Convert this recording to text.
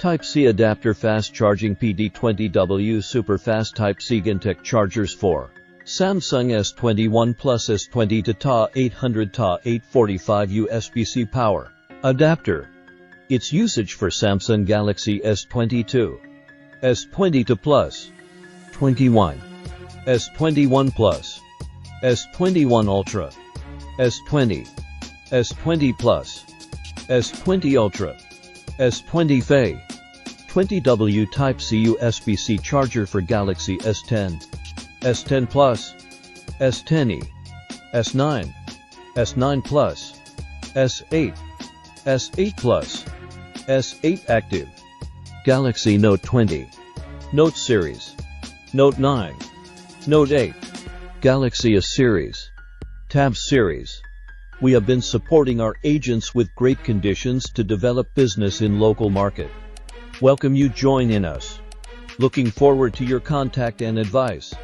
Type-C adapter fast charging PD20W super fast Type-C GaN chargers for Samsung S21 Plus S20 to TA 800 TA 845 USB-C power adapter. Its usage for Samsung Galaxy S22, S22 Plus, 21, S21 Plus, S21 Ultra, S20, S20 Plus, S20 Ultra, S20 FE, 20W Type-C USB-C charger for Galaxy S10, S10 Plus, S10e, S9, S9 Plus, S8, S8 Plus, S8 Active, Galaxy Note 20, Note Series, Note 9, Note 8, Galaxy S Series, Tab Series. We have been supporting our agents with great conditions to develop business in local market. Welcome you join in us. Looking forward to your contact and advice.